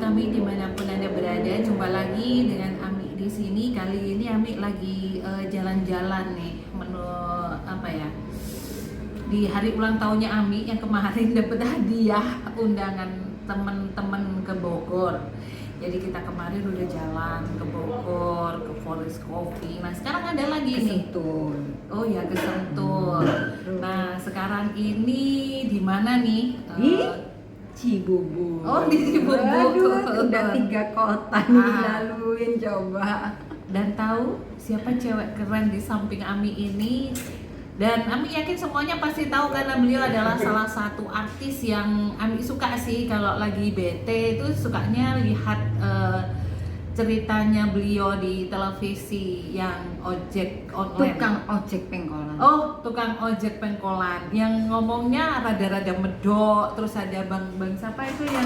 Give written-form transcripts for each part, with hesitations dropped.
Ami dimanapun Anda berada, jumpa lagi dengan Ami di sini. Kali ini Ami lagi jalan-jalan nih, di hari ulang tahunnya Ami yang kemarin dapat hadiah undangan teman-teman ke Bogor. Jadi kita kemarin udah jalan ke Bogor, ke Forest Coffee. Nah sekarang ada lagi nih. Sentul. Oh ya, ke Sentul. Nah sekarang ini di mana nih? Di Cibubur. Oh, di Cibubur. Aduh, udah 3 kota nih dilaluin coba. Dan tahu siapa cewek keren di samping Ami ini? Dan Ami yakin semuanya pasti tahu karena beliau adalah salah satu artis yang Ami suka sih. Kalau lagi bete itu sukanya lihat ceritanya beliau di televisi yang ojek online. Tukang ojek pengkolan. Oh, tukang ojek pengkolan yang ngomongnya rada-rada medok, terus ada bang siapa itu yang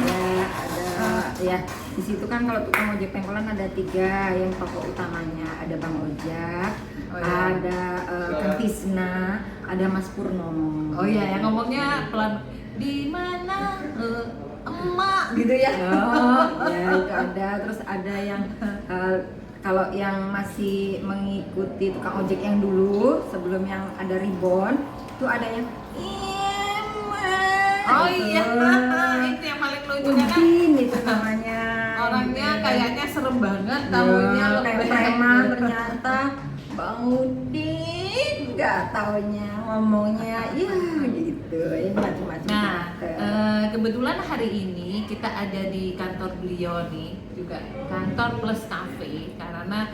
Ya di situ kan kalau tukang ojek pengkolan ada 3 yang pokok utamanya, ada Bang Ojak, ada Kang Tisna, ada Mas Purnomo. Oh iya, yang ngomongnya pelan, di mana emak gitu ya. Oh, ya itu ada. Terus ada yang kalau yang masih mengikuti tukang ojek yang dulu sebelum yang ada Ribon, itu ada yang Oh iya, itu yang paling lucu kan? Udin itu namanya. Orangnya kayaknya serem banget, tahunya kayak preman ternyata Bang Udin, nggak taunya ngomongnya ya gitu, ya macam-macam. Nah, kebetulan hari ini kita ada di kantor beliau nih, juga kantor plus cafe, karena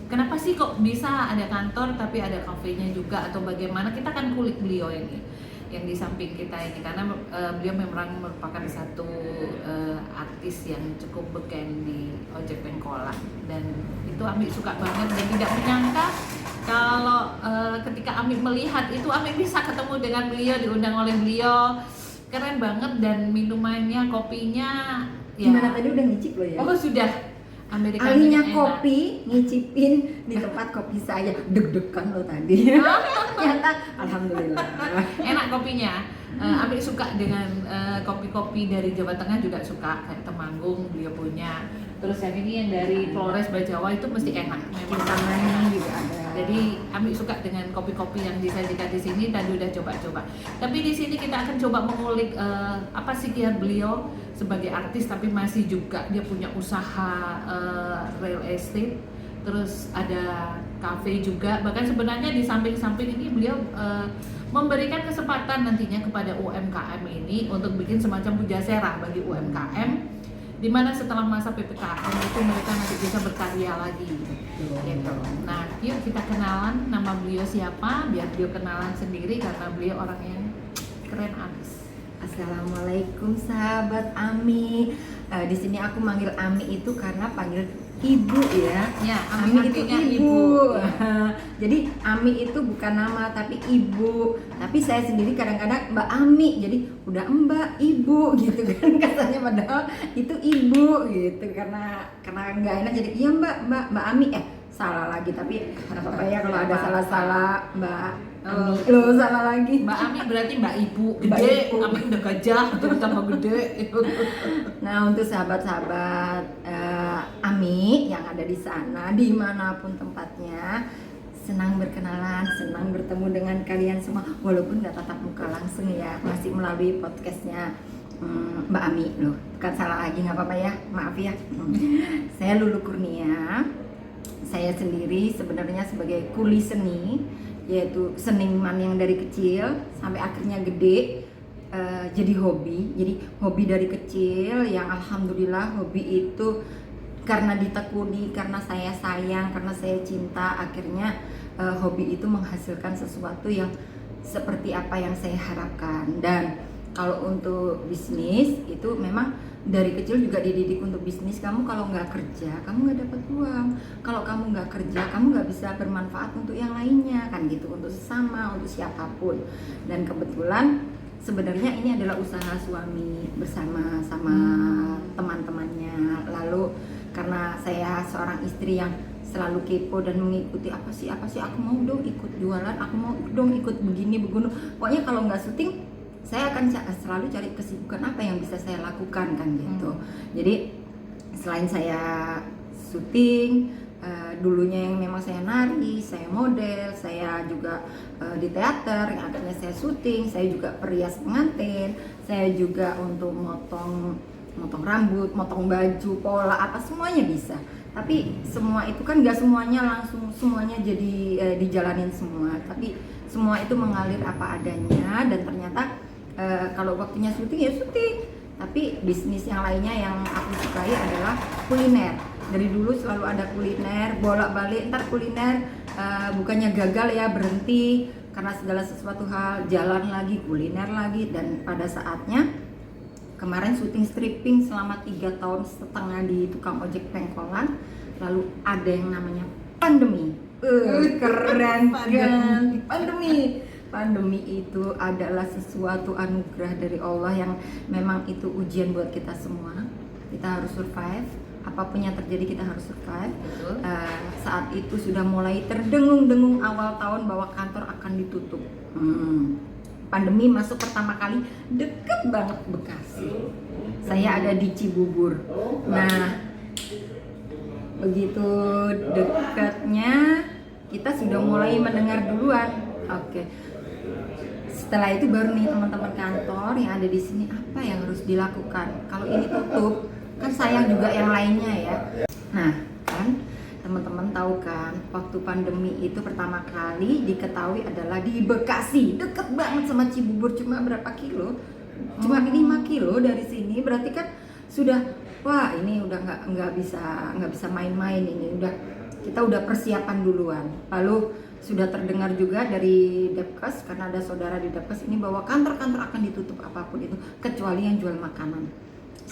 kenapa sih kok bisa ada kantor tapi ada kafenya juga atau bagaimana, kita akan kulik beliau ini yang di samping kita ini, karena beliau memang merupakan satu artis yang cukup beken di ojek pengkolan, dan itu Ami suka banget dan tidak menyangka kalau ketika Ami melihat itu Ami bisa ketemu dengan beliau, diundang oleh beliau, keren banget. Dan minumannya, kopinya ya. Gimana tadi udah ngicip loh ya? Oh sudah, Amerika Ahlinya enak. kopi, ngicipin di tempat kopi saya, deg-degan lo tadi. Ternyata alhamdulillah. Enak kopinya. Ami suka dengan kopi-kopi dari Jawa Tengah juga suka, kayak Temanggung beliau punya. Terus yang ini yang dari Flores Bajawa itu mesti enak. Memang Namanya juga ada. Jadi Ami suka dengan kopi-kopi yang disajikan di sini, dan udah coba-coba. Tapi di sini kita akan coba mengulik apa sih kiat beliau sebagai artis, tapi masih juga dia punya usaha real estate, terus ada cafe juga. Bahkan sebenarnya di samping-samping ini beliau memberikan kesempatan nantinya kepada UMKM ini untuk bikin semacam pujasera bagi UMKM, di mana setelah masa PPKM itu mereka nanti bisa berkarya lagi gitu. Nah, yuk kita kenalan, nama beliau siapa, biar beliau kenalan sendiri karena beliau orang yang keren abis. Assalamualaikum sahabat Ami. Di sini aku manggil Ami itu karena panggil ibu ya. Ya, Ami itu artinya ibu. Jadi Ami itu bukan nama tapi ibu. Tapi saya sendiri kadang-kadang Mbak Ami. Jadi udah Mbak, ibu gitu kan katanya, padahal itu ibu gitu, karena nggak enak jadi iya Mbak Ami. Salah lagi, tapi apa ya kalau ada salah-salah Mbak Ami. Loh, salah lagi. Mbak Ami berarti Mbak Ibu Mbak gede, Ibu. Ami udah gajah, terus tambah gede. Nah, untuk sahabat-sahabat Ami yang ada di sana, dimanapun tempatnya, senang berkenalan, senang bertemu dengan kalian semua, walaupun nggak tatap muka langsung ya, masih melalui podcastnya Mbak Ami. Loh, bukan salah lagi, nggak apa-apa ya, maaf ya. Saya Lulu Kurnia. Saya sendiri sebenarnya sebagai kuli seni, yaitu seniman yang dari kecil sampai akhirnya gede jadi hobi. Jadi hobi dari kecil yang alhamdulillah hobi itu karena ditekuni, karena saya sayang, karena saya cinta, akhirnya hobi itu menghasilkan sesuatu yang seperti apa yang saya harapkan. Dan kalau untuk bisnis itu memang dari kecil juga dididik untuk bisnis. Kamu kalau nggak kerja, kamu nggak dapat uang. Kalau kamu nggak kerja, kamu nggak bisa bermanfaat untuk yang lainnya, kan gitu, untuk sesama, untuk siapapun. Dan kebetulan sebenarnya ini adalah usaha suami bersama sama teman-temannya. Lalu karena saya seorang istri yang selalu kepo dan mengikuti apa sih, aku mau dong ikut jualan, aku mau dong ikut begini begini. Pokoknya kalau nggak syuting saya akan selalu cari kesibukan apa yang bisa saya lakukan kan gitu. Jadi selain saya syuting, dulunya yang memang saya nari, saya model, saya juga di teater yang akhirnya saya syuting, saya juga perias pengantin, saya juga untuk motong rambut, motong baju, pola apa semuanya bisa. Tapi semua itu kan nggak semuanya langsung semuanya jadi dijalanin semua, tapi semua itu mengalir apa adanya. Dan ternyata kalau waktunya syuting ya syuting, tapi bisnis yang lainnya yang aku sukai adalah kuliner. Dari dulu selalu ada kuliner, bolak-balik ntar kuliner bukannya gagal ya, berhenti karena segala sesuatu hal, jalan lagi, kuliner lagi. Dan pada saatnya kemarin syuting stripping selama 3,5 tahun di tukang ojek pengkolan, lalu ada yang namanya pandemi. Keren kan? Pandemi itu adalah sesuatu anugerah dari Allah yang memang itu ujian buat kita semua. Kita harus survive, apapun yang terjadi kita harus survive. Saat itu sudah mulai terdengung-dengung awal tahun bahwa kantor akan ditutup. Pandemi masuk pertama kali deket banget Bekasi. Saya ada di Cibubur. Nah, begitu dekatnya kita sudah mulai mendengar duluan. Oke. Setelah itu baru nih teman-teman kantor yang ada di sini apa yang harus dilakukan. Kalau ini tutup, kan sayang juga yang lainnya ya. Nah, kan teman-teman tahu kan, waktu pandemi itu pertama kali diketahui adalah di Bekasi, deket banget sama Cibubur, cuma berapa kilo? Cuma 5 kilo dari sini, berarti kan sudah, wah ini udah nggak bisa main-main ini, kita udah persiapan duluan. Lalu sudah terdengar juga dari Depkes, karena ada saudara di Depkes ini, bahwa kantor-kantor akan ditutup apapun itu kecuali yang jual makanan.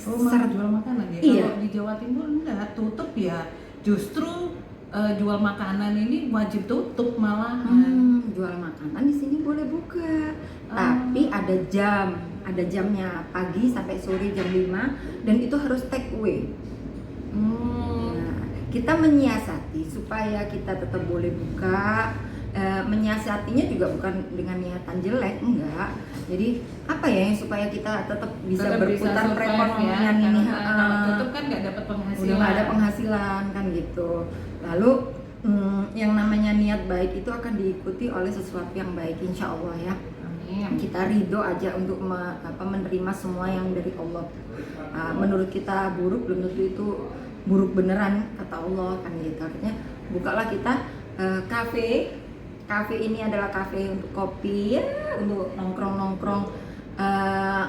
Malah jual makanan ya? Iya. Kalau di Jawa Timur enggak, tutup ya. Justru jual makanan ini wajib tutup malahan. Jual makanan di sini boleh buka, tapi ada jamnya, pagi sampai sore jam 5, dan itu harus take away. Kita menyiasati supaya kita tetap boleh buka, menyiasatinya juga bukan dengan niatan jelek, enggak. Jadi apa ya yang supaya kita tetap bisa berputar perekonomian ini. Kalau tutup kan nggak dapat penghasilan. Udah nggak ada penghasilan kan gitu. Lalu yang namanya niat baik itu akan diikuti oleh sesuatu yang baik, insya Allah ya. Amin. Kita ridho aja untuk menerima semua yang dari Allah. Menurut kita buruk, belum tentu itu buruk beneran kata Allah kan gitu. Artinya bukalah kita kafe ini adalah kafe untuk kopi ya, untuk nongkrong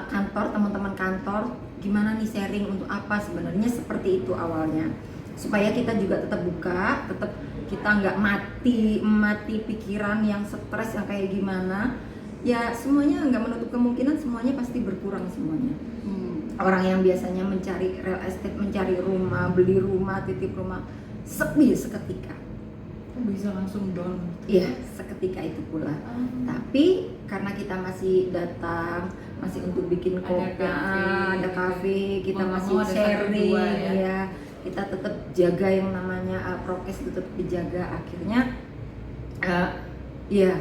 kantor, teman-teman kantor gimana nih sharing untuk apa, sebenarnya seperti itu awalnya, supaya kita juga tetap buka, tetap kita nggak mati pikiran yang stres yang kayak gimana ya. Semuanya nggak menutup kemungkinan semuanya pasti berkurang semuanya. Orang yang biasanya mencari real estate, mencari rumah, beli rumah, titip rumah, sepi seketika. Bisa langsung down. Iya, seketika itu pula. Tapi karena kita masih datang, masih untuk bikin kopi, ada kafe, kita masih sharing, ya. Kita tetap jaga yang namanya prokes, tetap dijaga. Akhirnya, ya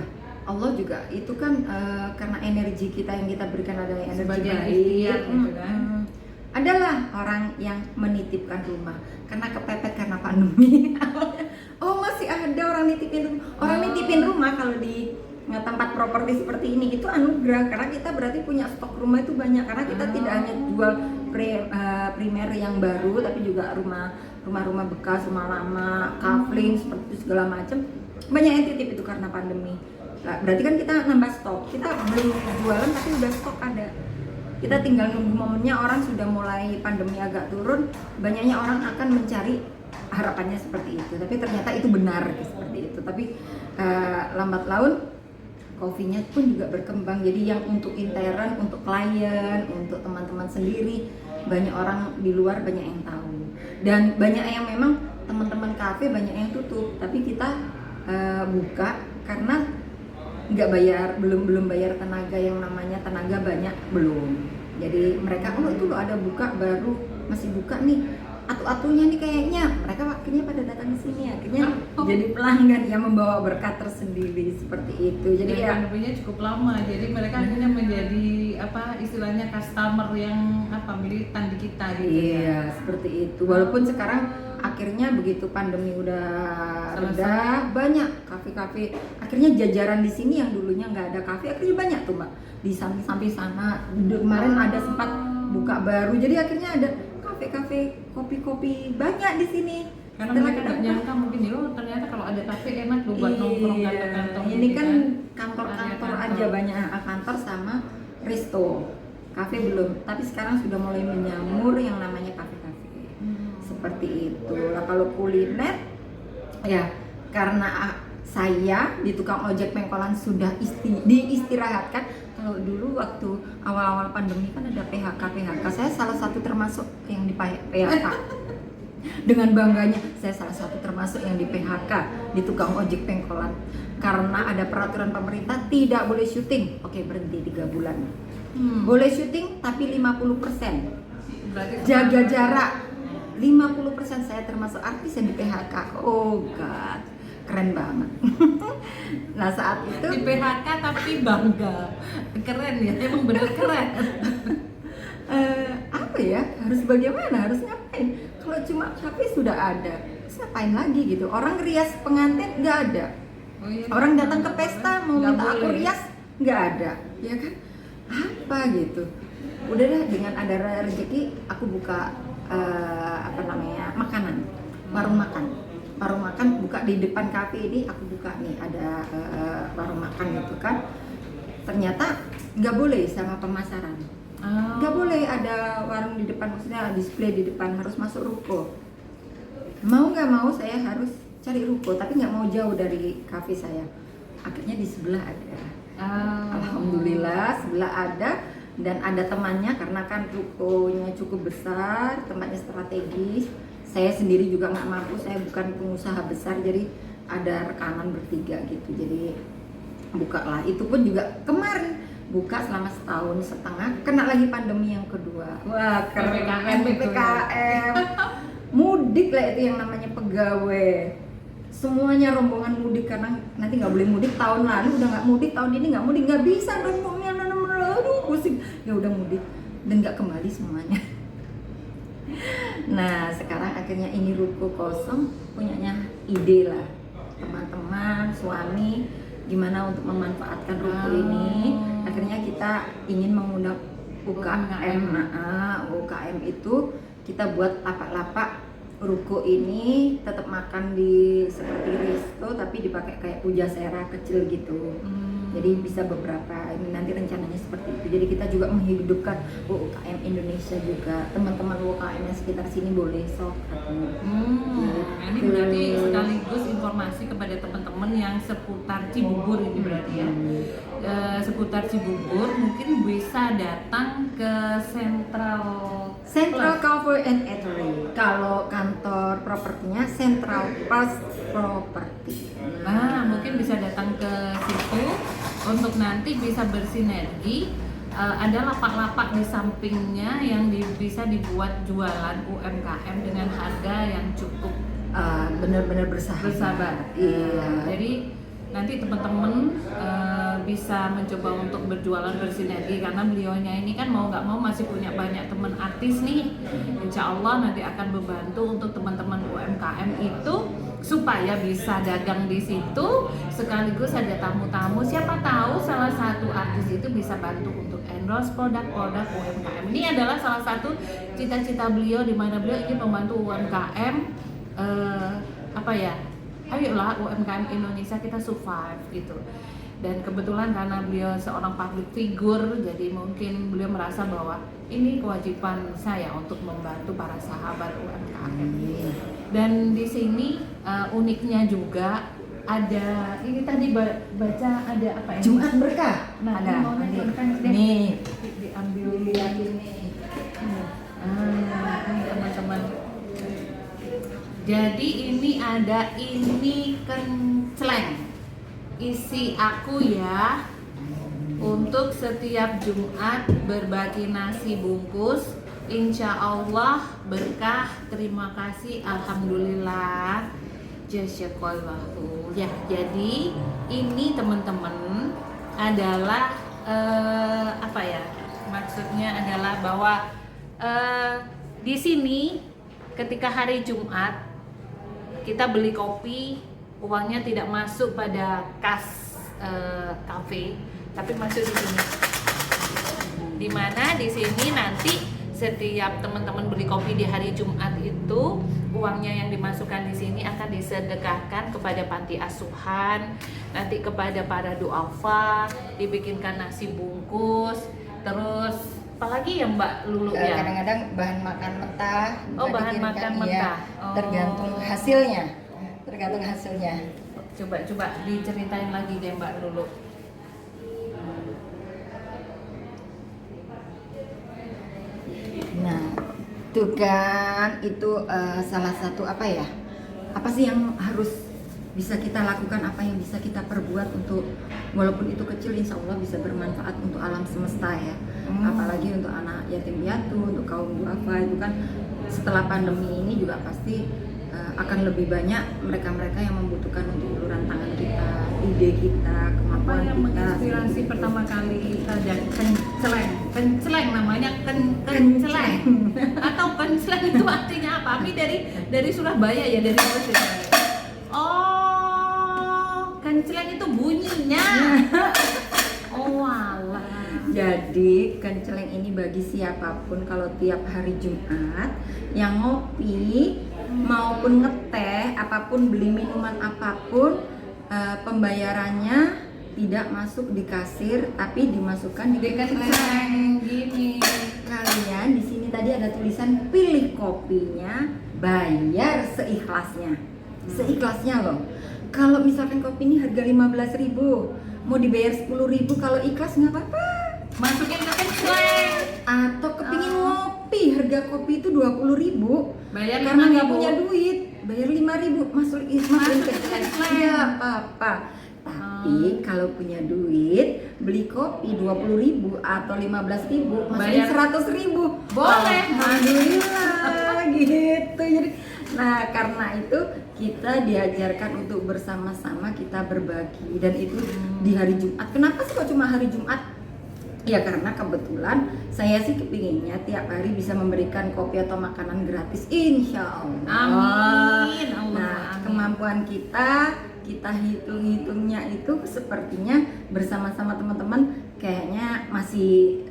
Allah juga itu kan karena energi kita yang kita berikan adalah energi sebagian baik. ikhtiar gitu kan. Adalah orang yang menitipkan rumah karena kepepet karena pandemi. Oh masih ada orang nitipin rumah. Orang nitipin rumah kalau di tempat properti seperti ini itu anugerah, karena kita berarti punya stok rumah itu banyak, karena kita tidak hanya jual primer yang baru, tapi juga rumah bekas, rumah lama, kafling seperti itu segala macam. Banyak yang titip itu karena pandemi. Nah, berarti kan kita nambah stok. Kita belum jualan tapi udah stok ada. Kita tinggal nunggu momennya, orang sudah mulai pandemi agak turun, banyaknya orang akan mencari, harapannya seperti itu. Tapi ternyata itu benar seperti itu. Tapi lambat laun coffee-nya pun juga berkembang. Jadi yang untuk intern, untuk klien, untuk teman-teman sendiri, banyak orang di luar banyak yang tahu. Dan banyak yang memang teman-teman kafe banyak yang tutup, tapi kita buka karena nggak bayar, belum bayar tenaga, yang namanya tenaga banyak belum. Jadi mereka itu loh ada buka baru, masih buka nih, atu-atunya nih kayaknya mereka akhirnya pada datang ke sini, akhirnya jadi pelanggan yang membawa berkat tersendiri seperti itu. Jadi Dan ya pandeminya cukup lama, jadi mereka akhirnya menjadi apa istilahnya customer yang apa militan di kita gitu. iya seperti itu. Walaupun sekarang akhirnya begitu pandemi udah reda, banyak kafe-kafe. Akhirnya jajaran di sini yang dulunya nggak ada kafe, akhirnya banyak tuh mbak di samping-samping sana. Kemarin ada sempat buka baru, jadi akhirnya ada kafe-kafe, kopi-kopi banyak di sini. Karena Setelah mereka kita nggak nyangka mungkin ya, oh ternyata kalau ada kafe enak loh buat nongkrong kantor-kantor. ini gitu kan kan. kantor-kantor Area aja banyak kantor sama resto. Kafe belum, tapi sekarang sudah mulai menyamur yang namanya kafe-kafe. Seperti itu. Lah kalau kuliner ya karena saya di tukang ojek pengkolan sudah diistirahatkan. Kalau dulu waktu awal-awal pandemi kan ada PHK, saya salah satu termasuk yang di PHK. Dengan bangganya saya salah satu termasuk yang di PHK di tukang ojek pengkolan karena ada peraturan pemerintah tidak boleh syuting. Oke, berhenti 3 bulan. Boleh syuting tapi 50%. Berarti Jaga jarak 50%. Saya termasuk artis yang di PHK. Oh god, keren banget. Nah saat itu di PHK tapi bangga, keren ya, emang bener keren. apa ya, harus bagaimana, harus ngapain? Kalau cuma kafe sudah ada, terus ngapain lagi gitu? Orang rias pengantin nggak ada, Oh, iya, orang datang ke pesta mau nggak minta aku boleh. rias nggak ada, ya kan? Apa gitu? Udah deh, dengan ada rezeki aku buka apa namanya makanan, warung makan buka di depan kafe ini. Aku buka nih ada warung makan gitu kan. Ternyata nggak boleh sama pemasaran. Nggak boleh ada warung di depan, maksudnya display di depan, harus masuk ruko. Mau nggak mau saya harus cari ruko, tapi nggak mau jauh dari kafe saya. Akhirnya di sebelah ada. Alhamdulillah sebelah ada, dan ada temannya karena kan rukonya cukup besar, tempatnya strategis. Saya sendiri juga nggak mampu, saya bukan pengusaha besar, jadi ada rekanan bertiga gitu. Jadi bukalah, itu pun juga kemarin buka selama 1,5 tahun, kena lagi pandemi yang kedua. Wah, PPKM itu PPKM. Mudik lah itu yang namanya pegawai. Semuanya rombongan mudik karena nanti nggak boleh mudik. Tahun lalu udah nggak mudik, tahun ini nggak mudik, nggak bisa rombongnya, aduh pusing. Ya udah mudik dan nggak kembali semuanya. Nah sekarang akhirnya ini ruko kosong, punyanya ide lah teman-teman, suami, gimana untuk memanfaatkan ruko ini. Akhirnya kita ingin mengundang UKM. UKM itu kita buat lapak-lapak ruko ini, tetap makan di seperti resto tapi dipakai kayak pujasera kecil gitu. Jadi bisa beberapa, ini nanti rencananya seperti itu. Jadi kita juga menghidupkan UKM Indonesia juga. Teman-teman UKM yang sekitar sini boleh sok. Ini berarti sekaligus informasi kepada teman-teman yang seputar Cibubur ini berarti ya. Seputar Cibubur mungkin bisa datang ke Central Cover and Eatery. Kalau kantor propertinya Central Plus Property. Nah, mungkin bisa datang ke situ untuk nanti bisa bersinergi. Ada lapak-lapak di sampingnya yang bisa dibuat jualan UMKM dengan harga yang cukup benar-benar bersahabat. Iya. Jadi nanti teman-teman bisa mencoba untuk berjualan bersinergi karena beliaunya ini kan mau nggak mau masih punya banyak teman artis nih. Insya Allah nanti akan membantu untuk teman-teman UMKM itu supaya bisa dagang di situ, sekaligus ada tamu-tamu. Siapa tahu salah satu artis itu bisa bantu untuk endorse produk-produk UMKM. Ini adalah salah satu cita-cita beliau, di mana beliau ingin membantu UMKM. Ayolah UMKM Indonesia kita survive gitu. Dan kebetulan karena beliau seorang public figure, jadi mungkin beliau merasa bahwa ini kewajiban saya untuk membantu para sahabat UMKM. Dan di sini uniknya juga ada, ini tadi baca ada apa ini? Jumat berkah. Nah, ada. Nih, diambil lihat ini. Ini teman-teman. Jadi ini ada ini kenceleng. Isi aku ya, untuk setiap Jumat berbagi nasi bungkus Insya Allah berkah, terima kasih, alhamdulillah, jazakallahu. Ya, jadi ini teman-teman adalah apa ya? Maksudnya adalah bahwa di sini ketika hari Jumat kita beli kopi, uangnya tidak masuk pada kas kafe, tapi masuk di sini. Dimana di sini nanti setiap teman-teman beli kopi di hari Jumat itu uangnya yang dimasukkan di sini akan disedekahkan kepada panti asuhan, nanti kepada para duafa, dibikinkan nasi bungkus, terus apalagi ya Mbak Lulu ya? Kadang-kadang bahan makan mentah. Oh, bahan makan mentah. Oh. Tergantung hasilnya. Tergantung hasilnya. Coba diceritain lagi deh Mbak Lulu. Nah, tuh kan itu salah satu apa ya? Apa sih yang harus bisa kita lakukan, apa yang bisa kita perbuat untuk walaupun itu kecil, insya Allah bisa bermanfaat untuk alam semesta ya. Apalagi untuk anak yatim piatu, untuk kaum duafa itu kan setelah pandemi ini juga pasti akan lebih banyak mereka-mereka yang membutuhkan untuk uluran tangan kita, ide kita, Apa kemampuan yang kita. menginspirasi seperti itu. pertama kali ada kenceleng namanya kenceleng atau kenceleng itu artinya apa? Ami dari Surabaya ya, dari Surabaya. Oh, kenceleng itu bunyinya. Oh alah. Jadi kenceleng ini bagi siapapun kalau tiap hari Jumat yang ngopi maupun ngeteh apapun, beli minuman apapun, pembayarannya tidak masuk di kasir tapi dimasukkan di kenceleng. Gini. Kalian di sini tadi ada tulisan pilih kopinya, bayar seikhlasnya. Seikhlasnya loh. Kalau misalkan kopi ini harga 15.000, mau dibayar 10.000, kalau ikhlas nggak apa-apa. Masukin ke kenceleng. Atau kepingin ngopi, harga kopi itu 20.000, Bayar karena nggak 5.000. punya duit, bayar 5.000, masukin ke kenceleng. Ya apa-apa. Tapi kalau punya duit, beli kopi 20.000 atau 15.000, masukin Bayar 100.000. Boleh. Alhamdulillah gitu. Jadi, nah karena itu kita diajarkan untuk bersama-sama kita berbagi, dan itu di hari Jumat. Kenapa sih kok cuma hari Jumat? Ya karena kebetulan saya sih kepinginnya tiap hari bisa memberikan kopi atau makanan gratis, insya Allah. Amin. Allah, Nah, amin. kemampuan kita hitung-hitungnya itu sepertinya bersama-sama teman-teman kayaknya masih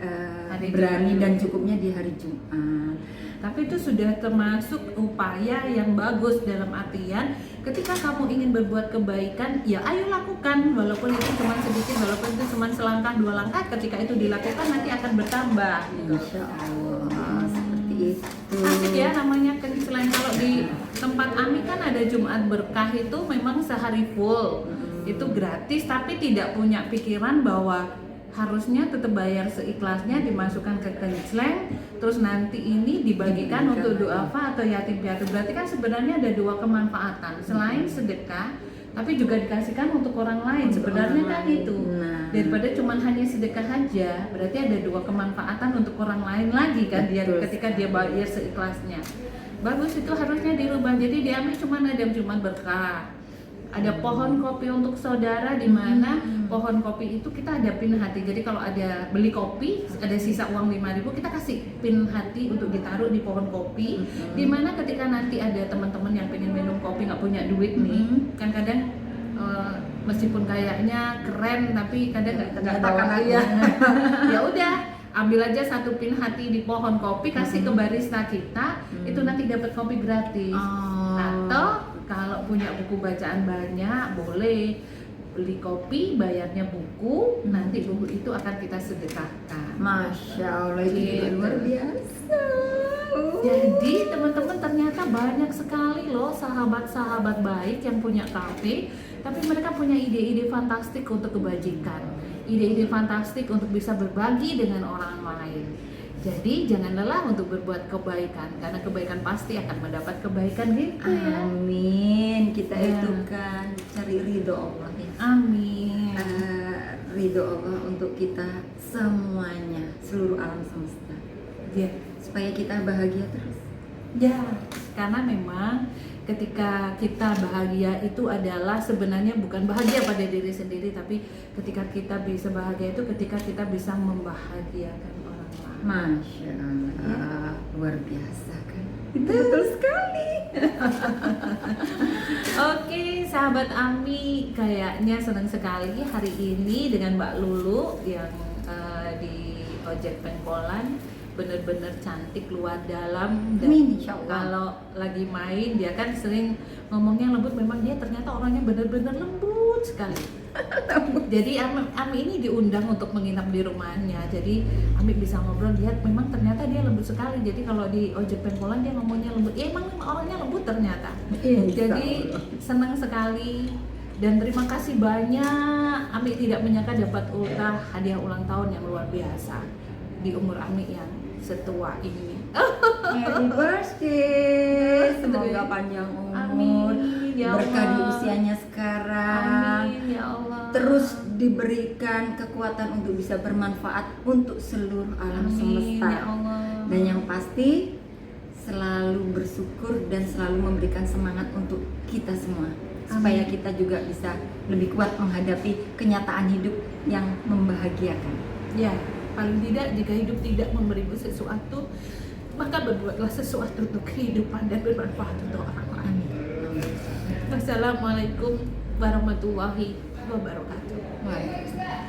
Hari berani Jumat. dan cukupnya di hari Jumat. Tapi itu sudah termasuk upaya yang bagus, dalam artian ketika kamu ingin berbuat kebaikan, ya ayo lakukan, walaupun itu cuma sedikit, walaupun itu cuma selangkah dua langkah, ketika itu dilakukan nanti akan bertambah gitu. Insya Allah seperti itu. Asik ya namanya kenceleng. Kalau di tempat Ami kan ada Jumat Berkah, itu memang sehari full, itu gratis, tapi tidak punya pikiran bahwa harusnya tetap bayar seikhlasnya, dimasukkan ke kenceleng, terus nanti ini dibagikan untuk duafa atau yatim piatu. Berarti kan sebenarnya ada dua kemanfaatan, selain sedekah tapi juga dikasihkan untuk orang lain. Untuk Sebenarnya orang kan lain. itu Nah. daripada cuman hanya sedekah aja, berarti ada dua kemanfaatan untuk orang lain lagi kan. Dia Betul ketika dia bayar seikhlasnya. Bagus, itu harusnya dirubah. Jadi di Ami cuma ada Jumat Berkah, ada pohon kopi untuk saudara, di mana pohon kopi itu kita ada pin hati. Jadi kalau ada beli kopi, ada sisa uang 5.000, kita kasih pin hati untuk ditaruh di pohon kopi. Di mana ketika nanti ada teman-teman yang pengen minum kopi nggak punya duit nih, kan kadang meskipun kayaknya keren tapi kadang nggak tahan ya. Ya udah, ambil aja satu pin hati di pohon kopi, kasih ke barista kita, itu nanti dapat kopi gratis. Atau kalau punya buku bacaan banyak, boleh beli kopi, bayarnya buku, nanti buku itu akan kita sedekahkan. Masya Allah, itu juga Gitu. luar biasa. Jadi teman-teman, ternyata banyak sekali loh sahabat-sahabat baik yang punya kafe, tapi mereka punya ide-ide fantastik untuk kebajikan, ide-ide fantastik untuk bisa berbagi dengan orang lain. Jadi jangan lelah untuk berbuat kebaikan, karena kebaikan pasti akan mendapat kebaikan gitu ya. Amin. Kita Ya. itu kan cari ridho Allah ya. Amin. Ridho Allah untuk kita semuanya, seluruh alam semesta. Ya, supaya kita bahagia terus. Ya, karena memang ketika kita bahagia itu adalah sebenarnya bukan bahagia pada diri sendiri, tapi ketika kita bisa bahagia itu ketika kita bisa membahagiakan orang lain. Masya Allah, luar biasa kan? Itu betul sekali. Oke, sahabat Ami, kayaknya senang sekali hari ini dengan Mbak Lulu yang di Ojek Pengkolan. Bener-bener cantik luar dalam, dan Amin, insya Allah. kalau lagi main dia kan sering ngomongnya lembut, memang dia ternyata orangnya bener-bener lembut sekali. Jadi Ami ini diundang untuk menginap di rumahnya, jadi Ami bisa ngobrol, lihat memang ternyata dia lembut sekali. Jadi kalau di Ojek Pengkolan dia ngomongnya lembut, ya emang orangnya lembut ternyata. Jadi senang sekali dan terima kasih banyak. Ami tidak menyangka dapat ultah hadiah ulang tahun yang luar biasa di umur Ami yang setua ini. Happy birthday, semoga panjang umur, Amin, ya berkah di Allah. usianya sekarang. Amin ya Allah. Terus diberikan kekuatan untuk bisa bermanfaat untuk seluruh alam Amin semesta. ya Allah. Dan yang pasti selalu bersyukur dan selalu memberikan semangat untuk kita semua, supaya kita juga bisa lebih kuat menghadapi kenyataan hidup yang membahagiakan. Ya, paling tidak jika hidup tidak memberimu sesuatu, maka berbuatlah sesuatu untuk kehidupan dan bermanfaat untuk orang lain. Wassalamualaikum warahmatullahi wabarakatuh. Waalaikumsalam.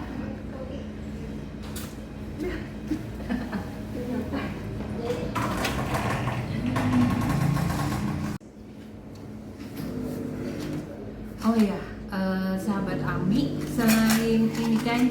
Oh iya, sahabat Ami, selain ini kan,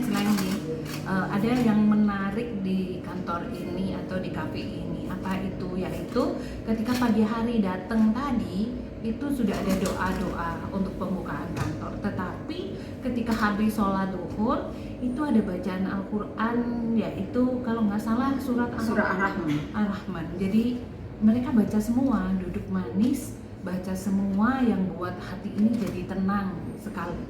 ada yang menarik di kantor ini atau di kafe ini. Apa itu? Yaitu ketika pagi hari datang tadi itu sudah ada doa-doa untuk pembukaan kantor. Tetapi ketika habis sholat duhur itu ada bacaan Al-Quran, yaitu kalau nggak salah surat Ar-Rahman. Ar-Rahman. Jadi mereka baca semua, duduk manis, baca semua yang buat hati ini jadi tenang sekali.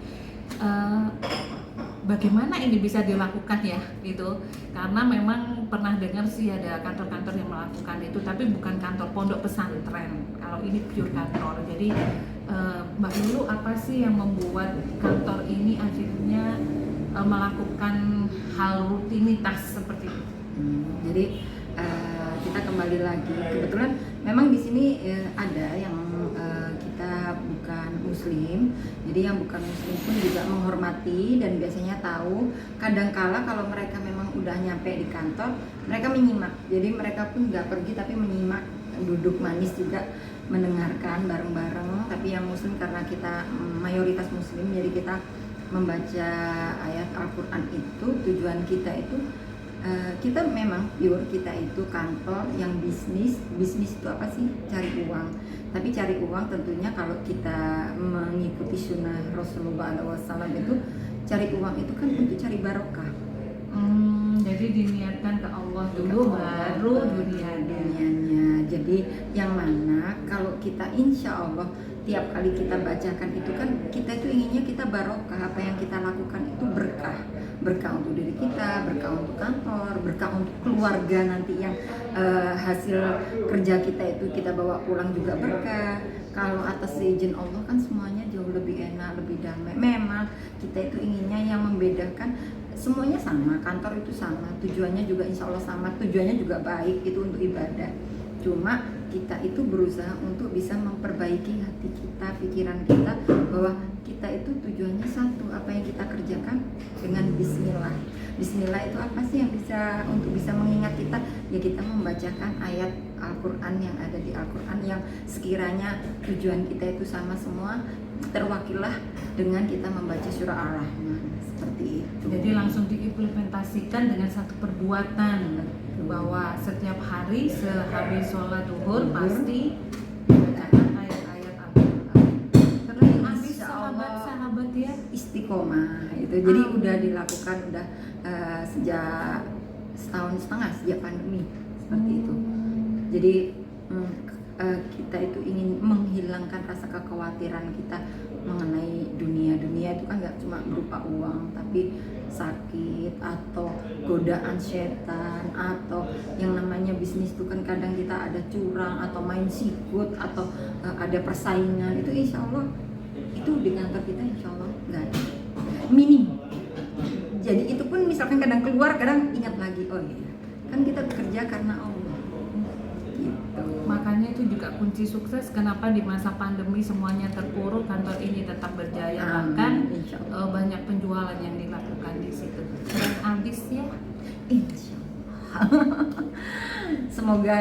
Bagaimana ini bisa dilakukan ya gitu, karena memang pernah dengar sih ada kantor-kantor yang melakukan itu, tapi bukan kantor pondok pesantren. Kalau ini pure kantor. Jadi Mbak Lulu, apa sih yang membuat kantor ini akhirnya melakukan hal rutinitas seperti itu? Jadi kita kembali lagi, kebetulan memang di sini ada yang kita bukan muslim, jadi yang bukan muslim pun juga menghormati dan biasanya tahu. Kadangkala kalau mereka memang udah nyampe di kantor, mereka menyimak, jadi mereka pun nggak pergi tapi menyimak, duduk manis juga mendengarkan bareng-bareng. Tapi yang muslim, karena kita mayoritas muslim, jadi kita membaca ayat Al-Quran itu, tujuan kita itu kita memang pure, kita itu kantor yang bisnis itu apa sih? Cari uang. Tapi cari uang tentunya kalau kita mengikuti sunnah Rasulullah SAW itu, cari uang itu kan untuk cari barokah. Jadi diniatkan ke Allah dulu, baru dunianya. Jadi yang mana kalau kita insya Allah tiap kali kita bacakan itu kan, kita itu inginnya kita barokah, apa yang kita lakukan itu berkah. Berkah untuk diri kita, berkah untuk kantor, berkah untuk keluarga nanti yang hasil kerja kita itu kita bawa pulang juga berkah. Kalau atas izin Allah kan semuanya jauh lebih enak, lebih damai. Memang kita itu inginnya yang membedakan, semuanya sama, kantor itu sama, tujuannya juga insya Allah sama, tujuannya juga baik, itu untuk ibadah. Cuma kita itu berusaha untuk bisa memperbaiki hati kita, pikiran kita, bahwa kita itu tujuannya satu, apa yang kita kerjakan dengan bismillah. Bismillah itu apa sih yang bisa untuk bisa mengingat kita? Ya kita membacakan ayat Al-Quran yang ada di Al-Quran, yang sekiranya tujuan kita itu sama semua, terwakillah dengan kita membaca surah Ar-Rahman, seperti itu. Jadi langsung diimplementasikan dengan satu perbuatan, bahwa setiap hari sehabis sholat duhur pasti dibacakan ayat-ayat Al-Quran. Terus habis sahabat-sahabat ya Istiqomah itu. Jadi udah dilakukan udah sejak setahun setengah sejak pandemi, seperti itu. Jadi kita itu ingin menghilangkan rasa kekhawatiran kita mengenai dunia itu kan nggak cuma berupa uang, tapi sakit atau godaan setan, atau yang namanya bisnis itu kan kadang kita ada curang atau main sikut atau ada persaingan. Itu insya Allah itu di kantor kita insya Allah nggak ada, minim. Jadi itu pun misalkan kadang keluar, kadang ingat lagi, oh iya kan kita bekerja karena Allah gitu. Makanya itu juga kunci sukses kenapa di masa pandemi semuanya terpuruk, kantor ini tetap berjaya. Bahkan Insya Allah. banyak penjualan yang dilakukan di situ. Keren abis ya. Insya Allah. Semoga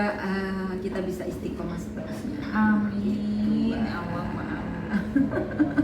kita bisa istiqomah seterusnya. Amin. Allahumma amin.